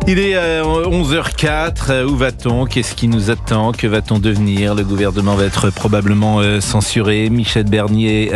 Il est 11h04, où va-t-on? Qu'est-ce qui nous attend? Que va-t-on devenir? Le gouvernement va être probablement censuré. Michel Barnier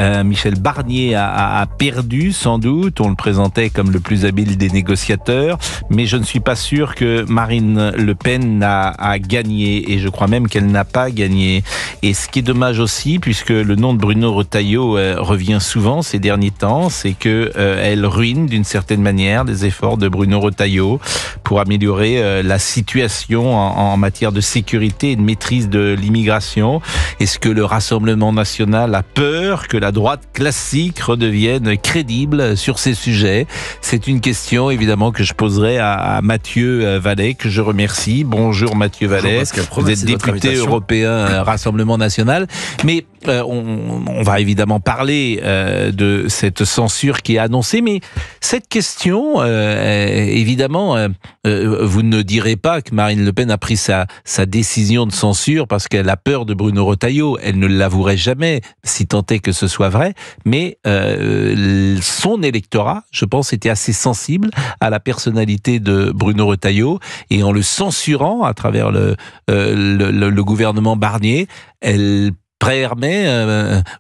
a perdu sans doute. On le présentait comme le plus habile des négociateurs, mais je ne suis pas sûr que Marine Le Pen a gagné, et je crois même qu'elle n'a pas gagné. Et ce qui est dommage aussi, puisque le nom de Bruno Retailleau revient souvent ces derniers temps, c'est que elle ruine d'une certaine manière les efforts de Bruno Retailleau pour améliorer la situation en matière de sécurité et de maîtrise de l'immigration. Est-ce que le Rassemblement national a peur que la droite classique redevienne crédible sur ces sujets? C'est une question évidemment que je poserai à Mathieu Vallet, que je remercie. Bonjour Mathieu Vallet, vous êtes député européen Rassemblement national. Mais on va évidemment parler de cette censure qui est annoncée, mais cette question, évidemment, vous ne direz pas que Marine Le Pen a pris sa décision de censure parce qu'elle a peur de Bruno Retailleau. Elle ne l'avouerait jamais, si tant est que ce soit vrai, mais son électorat, je pense, était assez sensible à la personnalité de Bruno Retailleau, et en le censurant à travers le gouvernement Barnier, elle permet,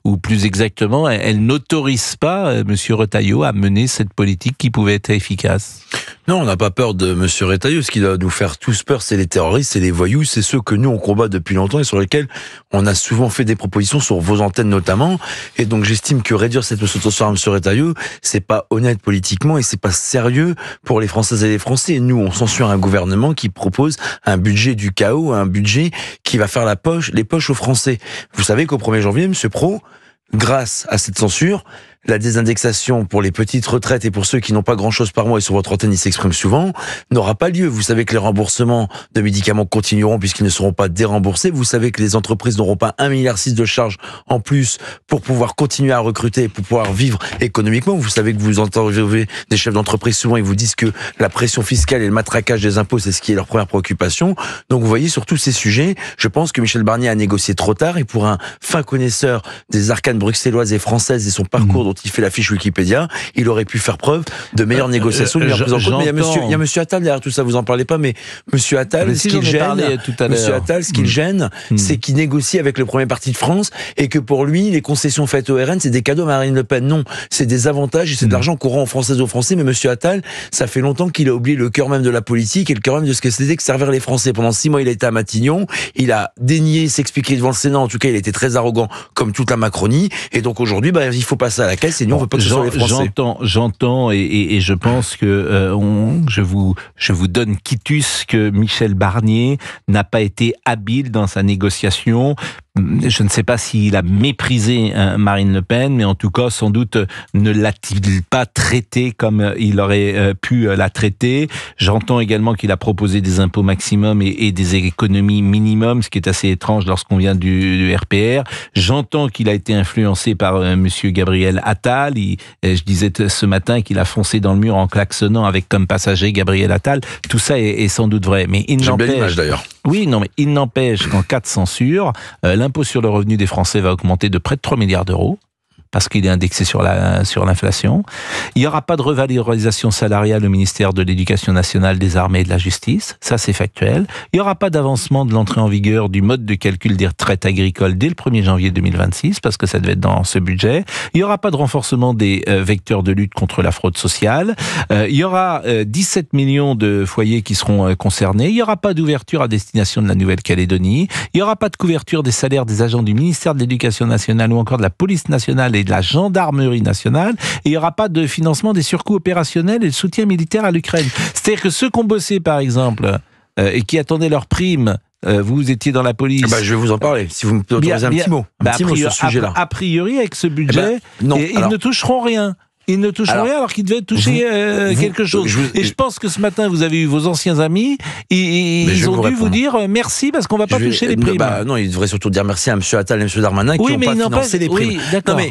ou plus exactement, elle n'autorise pas M. Retailleau à mener cette politique qui pouvait être efficace. Non, on n'a pas peur de M. Retailleau. Ce qui doit nous faire tous peur, c'est les terroristes, c'est les voyous, c'est ceux que nous on combat depuis longtemps et sur lesquels on a souvent fait des propositions sur vos antennes notamment. Et donc j'estime que réduire cette censure à M. Retailleau, c'est pas honnête politiquement et c'est pas sérieux pour les Françaises et les Français. Et nous, on censure un gouvernement qui propose un budget du chaos, un budget qui va faire les poches aux Français. Vous savez qu'au 1er janvier, M. Pro, grâce à cette censure, la désindexation pour les petites retraites et pour ceux qui n'ont pas grand-chose par mois, et sur votre antenne ils s'expriment souvent, n'aura pas lieu. Vous savez que les remboursements de médicaments continueront puisqu'ils ne seront pas déremboursés. Vous savez que les entreprises n'auront pas 1,6 milliard de charges en plus pour pouvoir continuer à recruter, pour pouvoir vivre économiquement. Vous savez que vous entendez des chefs d'entreprise souvent, ils vous disent que la pression fiscale et le matraquage des impôts, c'est ce qui est leur première préoccupation. Donc vous voyez, sur tous ces sujets, je pense que Michel Barnier a négocié trop tard, et pour un fin connaisseur des arcanes bruxelloises et françaises et son parcours dont il fait la fiche Wikipédia, il aurait pu faire preuve de meilleures négociations, de meilleures prises en compte. Mais il y a monsieur Attal derrière tout ça, vous en parlez pas, mais monsieur Attal, ce qu'il gêne, c'est qu'il négocie avec le premier parti de France, et que pour lui, les concessions faites au RN, c'est des cadeaux à Marine Le Pen. Non, c'est des avantages et c'est de l'argent qu'on rend aux Françaises et aux Français. Mais monsieur Attal, ça fait longtemps qu'il a oublié le cœur même de la politique et le cœur même de ce que c'était que servir les Français. Pendant 6 mois, il a été à Matignon, il a daigné s'expliquer devant le Sénat. En tout cas, il a été très arrogant, comme toute la Macronie. Et donc aujourd'hui, il faut passer à la caisse, et nous, on veut pas que ce soit les Français. J'entends, et je pense que je vous donne quitus que Michel Barnier n'a pas été habile dans sa négociation. Je ne sais pas s'il a méprisé Marine Le Pen, mais en tout cas, sans doute, ne l'a-t-il pas traité comme il aurait pu la traiter. J'entends également qu'il a proposé des impôts maximum et des économies minimum, ce qui est assez étrange lorsqu'on vient du RPR. J'entends qu'il a été influencé par monsieur Gabriel Attal. Je disais ce matin qu'il a foncé dans le mur en klaxonnant avec comme passager Gabriel Attal. Tout ça est sans doute vrai, mais il n'empêche... J'aime bien l'image d'ailleurs. Oui, non, mais il n'empêche qu'en cas de censure, l'impôt sur le revenu des Français va augmenter de près de 3 milliards d'euros, parce qu'il est indexé sur l'inflation. Il n'y aura pas de revalorisation salariale au ministère de l'Éducation nationale, des Armées et de la Justice, ça c'est factuel. Il n'y aura pas d'avancement de l'entrée en vigueur du mode de calcul des retraites agricoles dès le 1er janvier 2026, parce que ça devait être dans ce budget. Il n'y aura pas de renforcement des vecteurs de lutte contre la fraude sociale. Il y aura 17 millions de foyers qui seront concernés. Il n'y aura pas d'ouverture à destination de la Nouvelle-Calédonie. Il n'y aura pas de couverture des salaires des agents du ministère de l'Éducation nationale ou encore de la police nationale et de la gendarmerie nationale, et il n'y aura pas de financement des surcoûts opérationnels et de soutien militaire à l'Ukraine. C'est-à-dire que ceux qui ont bossé, par exemple, et qui attendaient leur prime, vous étiez dans la police... je vais vous en parler, si vous me autorisez un petit mot sur ce sujet-là. A priori, avec ce budget, ils ne toucheront rien. Ils ne touchent rien alors qu'ils devaient toucher quelque chose. Et je pense que ce matin, vous avez eu vos anciens amis, ils ont dû vous dire merci parce qu'on ne va pas toucher les primes. Non, ils devraient surtout dire merci à M. Attal et M. Darmanin qui n'ont pas financé les primes. Oui, d'accord. Mais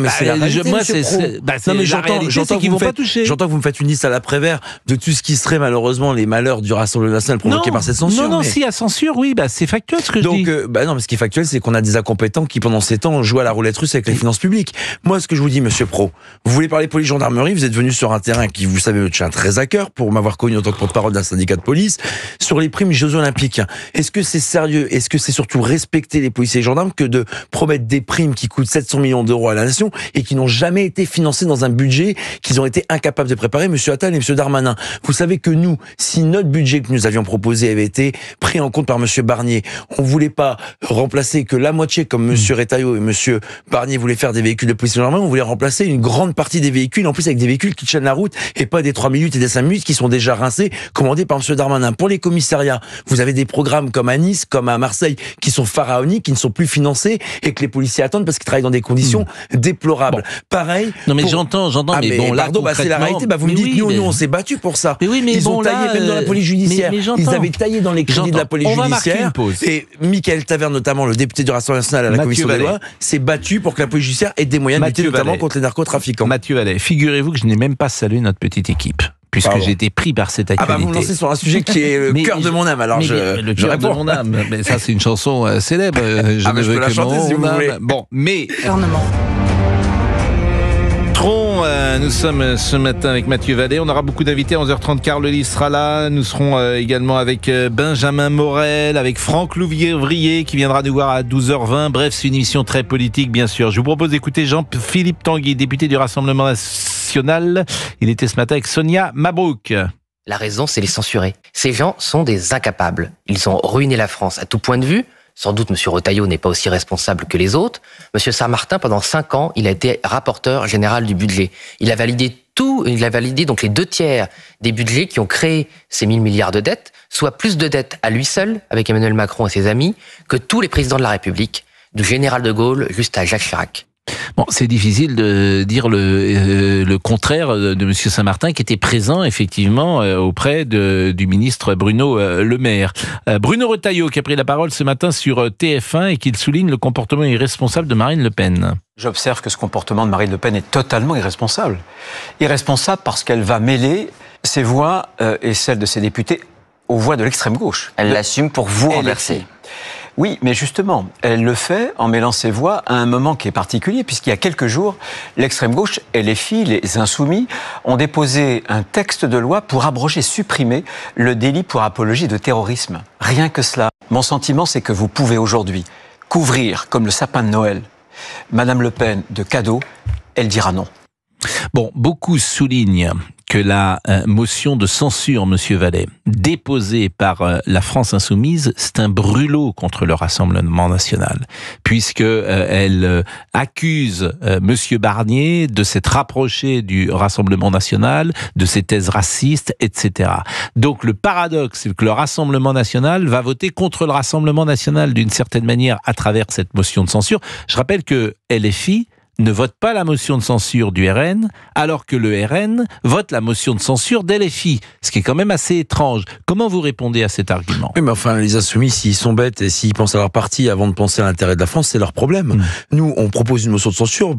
c'est la réalité, j'entends qu'ils vont pas toucher. J'entends que vous me faites une liste à l'après-vert de tout ce qui serait malheureusement les malheurs du Rassemblement national provoqués par cette censure. Non, si, à censure, oui, c'est factuel ce que je dis. Non, mais ce qui est factuel, c'est qu'on a des incompétents qui, pendant ces temps, jouent à la roulette russe avec les finances publiques. Moi, ce que je vous dis, M. Pro, Vous voulez parler police-gendarmerie, vous êtes venu sur un terrain qui, vous savez, me tient très à cœur, pour m'avoir connu en tant que porte-parole d'un syndicat de police, sur les primes Jeux Olympiques. Est-ce que c'est sérieux? Est-ce que c'est surtout respecter les policiers et gendarmes que de promettre des primes qui coûtent 700 millions d'euros à la nation et qui n'ont jamais été financées dans un budget qu'ils ont été incapables de préparer, Monsieur Attal et Monsieur Darmanin? Vous savez que nous, si notre budget que nous avions proposé avait été pris en compte par Monsieur Barnier, on voulait pas remplacer que la moitié, comme Monsieur Retailleau et Monsieur Barnier voulaient faire des véhicules de police et gendarmerie, on voulait remplacer une grande partie des véhicules, en plus avec des véhicules qui tiennent la route et pas des 3 minutes et des 5 minutes qui sont déjà rincés, commandés par Monsieur Darmanin. Pour les commissariats, vous avez des programmes comme à Nice, comme à Marseille, qui sont pharaoniques, qui ne sont plus financés et que les policiers attendent parce qu'ils travaillent dans des conditions déplorables. Bon. Pareil. Non mais j'entends, mais bon là, pardon, c'est la réalité. Vous me dites, nous on s'est battus pour ça. Mais oui, mais ils ont taillé même dans la police judiciaire. Ils avaient taillé dans les crédits de la police judiciaire. Et Michael Taverne, notamment le député du Rassemblement national à la commission des lois, s'est battu pour que la police judiciaire ait des moyens de lutter notamment contre les narcotrafiquants. Mathieu Vallet, figurez-vous que je n'ai même pas salué notre petite équipe. Puisque j'ai été pris par cette actualité. Vous me lancez sur un sujet qui est le cœur de mon âme. Alors le cœur de mon âme. Mais ça, c'est une chanson célèbre. Je ne veux peux la que chanter mon si vous âme. voulez. Bon, mais. Gouvernement. Nous sommes ce matin avec Mathieu Vallet. On aura beaucoup d'invités. À 11h30, Carl Lee sera là. Nous serons également avec Benjamin Morel, avec Franck Louvrier qui viendra nous voir à 12h20. Bref, c'est une émission très politique, bien sûr. Je vous propose d'écouter Jean-Philippe Tanguy, député du Rassemblement national. Il était ce matin avec Sonia Mabrouk. La raison, c'est les censurer. Ces gens sont des incapables. Ils ont ruiné la France à tout point de vue. Sans doute, M. Retailleau n'est pas aussi responsable que les autres. M. Saint-Martin, pendant 5 ans, il a été rapporteur général du budget. Il a validé donc les 2/3 des budgets qui ont créé ces 1000 milliards de dettes, soit plus de dettes à lui seul, avec Emmanuel Macron et ses amis, que tous les présidents de la République, du général de Gaulle jusqu'à Jacques Chirac. Bon, c'est difficile de dire le contraire de M. Saint-Martin qui était présent effectivement auprès du ministre Bruno Le Maire. Bruno Retailleau qui a pris la parole ce matin sur TF1 et qui souligne le comportement irresponsable de Marine Le Pen. J'observe que ce comportement de Marine Le Pen est totalement irresponsable. Irresponsable parce qu'elle va mêler ses voix et celles de ses députés aux voix de l'extrême gauche. Elle l'assume pour vous renverser. Oui, mais justement, elle le fait en mêlant ses voix à un moment qui est particulier, puisqu'il y a quelques jours, l'extrême gauche et les filles, les insoumis, ont déposé un texte de loi pour abroger, supprimer le délit pour apologie de terrorisme. Rien que cela. Mon sentiment, c'est que vous pouvez aujourd'hui couvrir, comme le sapin de Noël, Madame Le Pen de cadeaux, elle dira non. Bon, beaucoup soulignent que la motion de censure, Monsieur Vallet, déposée par la France Insoumise, c'est un brûlot contre le Rassemblement national, puisque elle accuse Monsieur Barnier de s'être rapproché du Rassemblement national, de ses thèses racistes, etc. Donc le paradoxe, c'est que le Rassemblement national va voter contre le Rassemblement national d'une certaine manière à travers cette motion de censure. Je rappelle que LFI ne vote pas la motion de censure du RN, alors que le RN vote la motion de censure d'LFI, ce qui est quand même assez étrange. Comment vous répondez à cet argument? Oui, mais enfin, les insoumis, s'ils sont bêtes et s'ils pensent à leur parti avant de penser à l'intérêt de la France, c'est leur problème. Nous, on propose une motion de censure,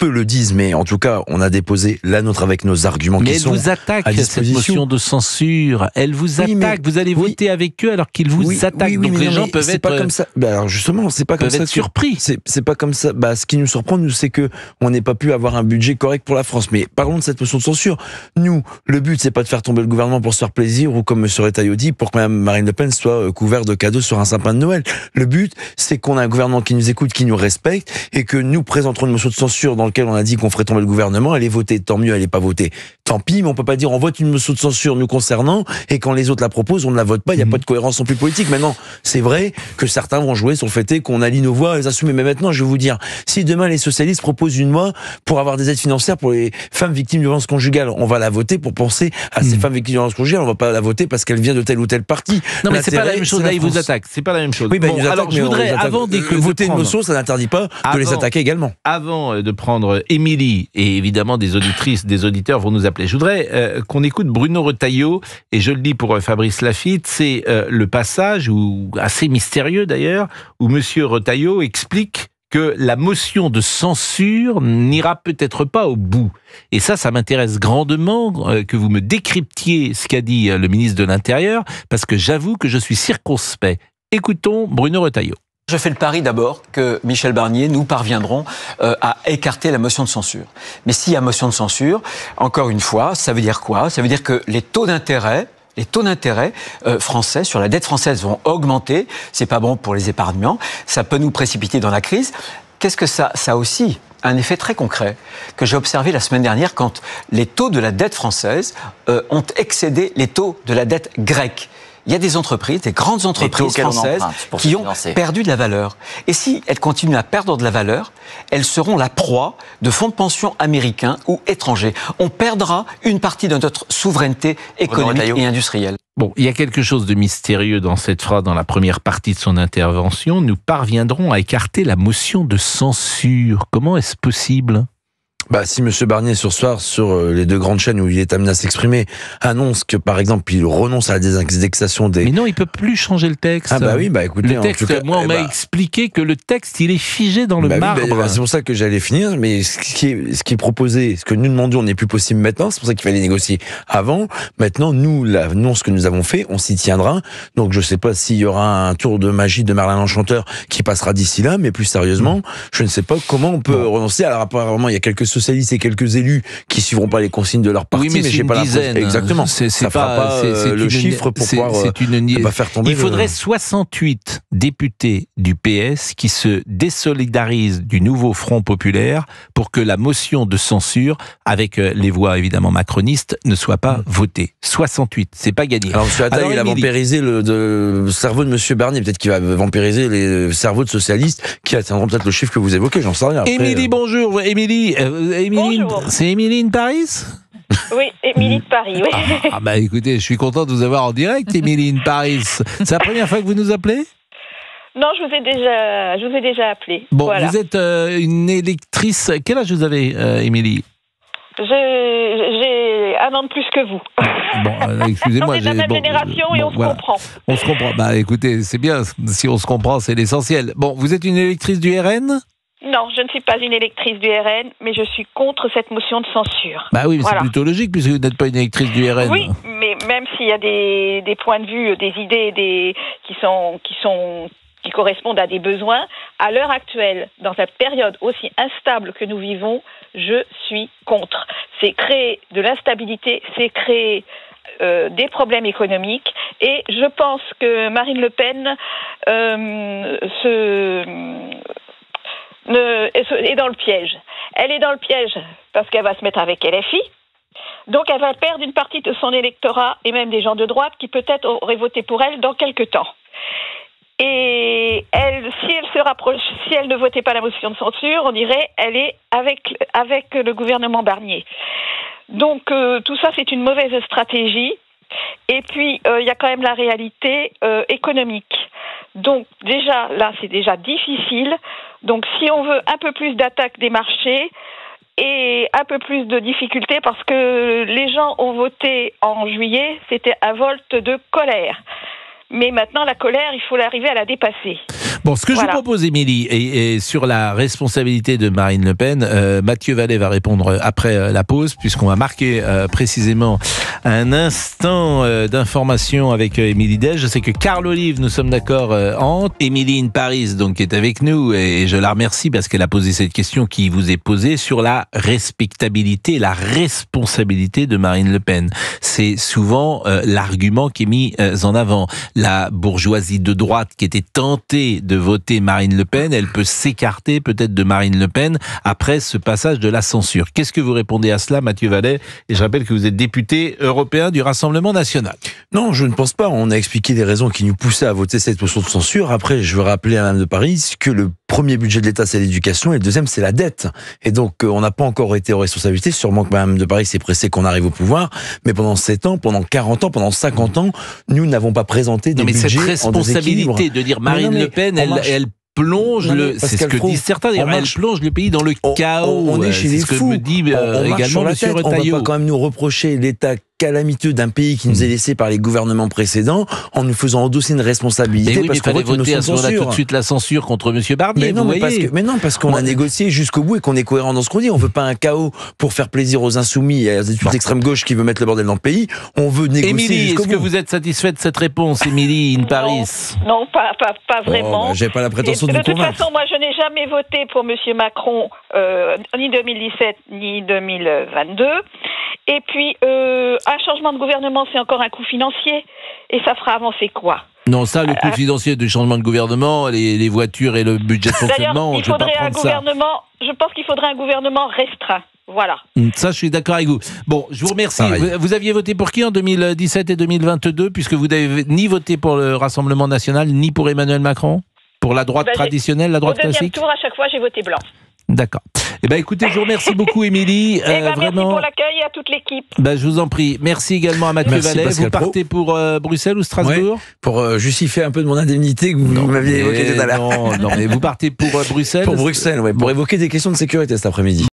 peu le disent, mais en tout cas, on a déposé la nôtre avec nos arguments qui sont à disposition. Mais elle vous attaque, cette motion de censure. Elle vous attaque. Vous allez voter avec eux alors qu'ils vous attaquent. Donc les gens peuvent être... pas comme ça. Alors justement, c'est pas comme ça. Surpris. C'est pas comme ça. Ce qui nous surprend, nous, c'est que on n'ait pas pu avoir un budget correct pour la France. Mais parlons de cette motion de censure. Nous, le but, c'est pas de faire tomber le gouvernement pour se faire plaisir ou comme M. Retailleau dit, pour que Mme Marine Le Pen soit couverte de cadeaux sur un sapin de Noël. Le but, c'est qu'on a un gouvernement qui nous écoute, qui nous respecte et que nous présenterons une motion de censure dans laquelle on a dit qu'on ferait tomber le gouvernement. Elle est votée, tant mieux, elle n'est pas votée, tant pis, mais on peut pas dire on vote une motion de censure nous concernant et quand les autres la proposent, on ne la vote pas, il n'y a pas de cohérence non plus politique. Maintenant, c'est vrai que certains vont jouer sur le fait qu'on allie nos voix et les assumer. Mais maintenant, je vais vous dire, si demain les socialistes proposent une loi pour avoir des aides financières pour les femmes victimes de violences conjugales, on va la voter pour penser à ces femmes victimes de violences conjugales, on va pas la voter parce qu'elle vient de tel ou tel parti. Non, mais c'est pas la même chose, là, ils vous attaquent. C'est pas la même chose. Oui, bon, alors je voudrais, avant de voter une motion, ça n'interdit pas de les attaquer également. Avant de prendre Émilie, et évidemment des auditrices, des auditeurs vont nous appeler, je voudrais qu'on écoute Bruno Retailleau, et je le dis pour Fabrice Lafitte, c'est le passage, assez mystérieux d'ailleurs, où Monsieur Retailleau explique que la motion de censure n'ira peut-être pas au bout. Et ça m'intéresse grandement que vous me décryptiez ce qu'a dit le ministre de l'Intérieur, parce que j'avoue que je suis circonspect. Écoutons Bruno Retailleau. Je fais le pari d'abord que Michel Barnier, nous parviendrons à écarter la motion de censure. Mais s'il y a motion de censure, encore une fois, ça veut dire quoi? Ça veut dire que les taux d'intérêt français sur la dette française vont augmenter. C'est pas bon pour les épargnants. Ça peut nous précipiter dans la crise. Qu'est-ce que ça a aussi un effet très concret que j'ai observé la semaine dernière quand les taux de la dette française ont excédé les taux de la dette grecque. Il y a des entreprises, des grandes entreprises françaises qui ont perdu de la valeur. Et si elles continuent à perdre de la valeur, elles seront la proie de fonds de pension américains ou étrangers. On perdra une partie de notre souveraineté économique et industrielle. Bon, il y a quelque chose de mystérieux dans cette phrase, dans la première partie de son intervention. Nous parviendrons à écarter la motion de censure. Comment est-ce possible ? Si M. Barnier, ce soir, sur les 2 grandes chaînes où il est amené à s'exprimer, annonce que, par exemple, il renonce à la désindexation des... Mais non, il peut plus changer le texte. Écoutez, le texte, en tout cas, moi, on m'a expliqué que le texte, il est figé dans le marbre. C'est pour ça que j'allais finir, mais ce qui est proposé, ce que nous demandions n'est plus possible maintenant, c'est pour ça qu'il fallait négocier avant. Maintenant, nous, l'annonce que nous avons fait, on s'y tiendra. Donc, je sais pas s'il y aura un tour de magie de Merlin l'Enchanteur qui passera d'ici là, mais plus sérieusement, je ne sais pas comment on peut renoncer. Alors, apparemment, il y a quelques socialistes et quelques élus qui suivront pas les consignes de leur parti, mais j'ai pas la dizaine. Exactement. Ça fera pas le chiffre pour pouvoir pas faire tomber. Il faudrait 68 députés du PS qui se désolidarisent du nouveau Front populaire pour que la motion de censure, avec les voix évidemment macronistes, ne soit pas votée. 68, c'est pas gagné. Alors, M. Attal, il a vampirisé le cerveau de M. Barnier. Peut-être qu'il va vampiriser les cerveaux de socialistes qui atteindront peut-être le chiffre que vous évoquez, j'en sais rien. Émilie, bonjour. Émilie, bonjour. C'est Émilie de Paris ? Oui, Émilie de Paris, oui. Écoutez, je suis content de vous avoir en direct, Émilie de Paris. C'est la première fois que vous nous appelez ? Non, je vous ai déjà appelé. Bon, voilà. Vous êtes une électrice. Quel âge vous avez, Émilie ? J'ai un an de plus que vous. Bon, excusez-moi. On est de la même génération et on se comprend. On se comprend. Écoutez, c'est bien. Si on se comprend, c'est l'essentiel. Bon, vous êtes une électrice du RN ? Non, je ne suis pas une électrice du RN, mais je suis contre cette motion de censure. Oui, mais c'est plutôt logique puisque vous n'êtes pas une électrice du RN. Oui, mais même s'il y a des points de vue, des idées qui correspondent à des besoins, à l'heure actuelle, dans cette période aussi instable que nous vivons, je suis contre. C'est créer de l'instabilité, c'est créer des problèmes économiques, et je pense que Marine Le Pen est dans le piège. Elle est dans le piège parce qu'elle va se mettre avec LFI. Donc elle va perdre une partie de son électorat et même des gens de droite qui peut-être auraient voté pour elle dans quelques temps. Et si elle ne votait pas la motion de censure, on dirait elle est avec le gouvernement Barnier. Donc tout ça, c'est une mauvaise stratégie. Et puis il y a quand même la réalité économique. Donc déjà, là, c'est déjà difficile. Donc si on veut un peu plus d'attaque des marchés et un peu plus de difficultés, parce que les gens ont voté en juillet, c'était un vote de colère. Mais maintenant, la colère, il faut arriver à la dépasser. Bon, ce que je vous propose, Émilie, et sur la responsabilité de Marine Le Pen, Mathieu Vallet va répondre après la pause, puisqu'on va marquer précisément un instant d'information avec Émilie Day. Je sais que Carl Olive, nous sommes d'accord, entre Émilie in Paris, donc, qui est avec nous, et je la remercie parce qu'elle a posé cette question qui vous est posée sur la respectabilité, la responsabilité de Marine Le Pen. C'est souvent l'argument qui est mis en avant. La bourgeoisie de droite qui était tentée de voter Marine Le Pen, elle peut s'écarter peut-être de Marine Le Pen après ce passage de la censure. Qu'est-ce que vous répondez à cela, Mathieu Vallet ? Et je rappelle que vous êtes député européen du Rassemblement national. Non, je ne pense pas. On a expliqué les raisons qui nous poussaient à voter cette motion de censure. Après, je veux rappeler à Madame de Paris que le premier budget de l'État, c'est l'éducation, et le deuxième, c'est la dette. Et donc, on n'a pas encore été aux responsabilités. Sûrement que Madame de Paris s'est pressée qu'on arrive au pouvoir. Mais pendant 7 ans, pendant 40 ans, pendant 50 ans, nous n'avons pas présenté des budgets en déséquilibre. Mais cette responsabilité de dire Marine Le Pen, elle plonge c'est ce que disent certains, elle plonge le pays dans le chaos. On est chez les fous. C'est ce que me dit également M. Retailleau. On va pas quand même nous reprocher l'État calamiteux d'un pays qui nous est laissé par les gouvernements précédents en nous faisant endosser une responsabilité. Mais oui, parce mais il fallait voter à ce moment-là tout de suite la censure contre M. Barnier. Parce qu'on a négocié jusqu'au bout et qu'on est cohérent dans ce qu'on dit. On veut pas un chaos pour faire plaisir aux insoumis et à toute l'extrême gauche qui veut mettre le bordel dans le pays. On veut négocier Émilie, jusqu'au bout. est-ce que vous êtes satisfaite de cette réponse, Émilie in Paris? Non, pas vraiment. J'ai pas la prétention de vous toute convaincre. façon, moi, je n'ai jamais voté pour M. Macron, ni 2017, ni 2022. Et puis, un changement de gouvernement, c'est encore un coût financier. Et ça fera avancer quoi? Non, ça, le coût financier du changement de gouvernement, les voitures et le budget de fonctionnement, d'ailleurs, je pense qu'il faudrait un gouvernement restreint. Voilà. Ça, je suis d'accord avec vous. Bon, je vous remercie. Vous aviez voté pour qui en 2017 et 2022, puisque vous n'avez ni voté pour le Rassemblement national, ni pour Emmanuel Macron? Pour la droite traditionnelle, la droite classique? Au deuxième tour, à chaque fois, j'ai voté blanc. D'accord. Eh ben, écoutez, je vous remercie beaucoup, Émilie. Merci pour l'accueil et à toute l'équipe. Je vous en prie. Merci également à Mathieu Vallet. Vous partez pour Bruxelles ou Strasbourg? Pour justifier un peu de mon indemnité que vous m'aviez évoqué tout à l'heure. Non, mais vous partez pour Bruxelles? Pour Bruxelles, pour évoquer des questions de sécurité cet après-midi.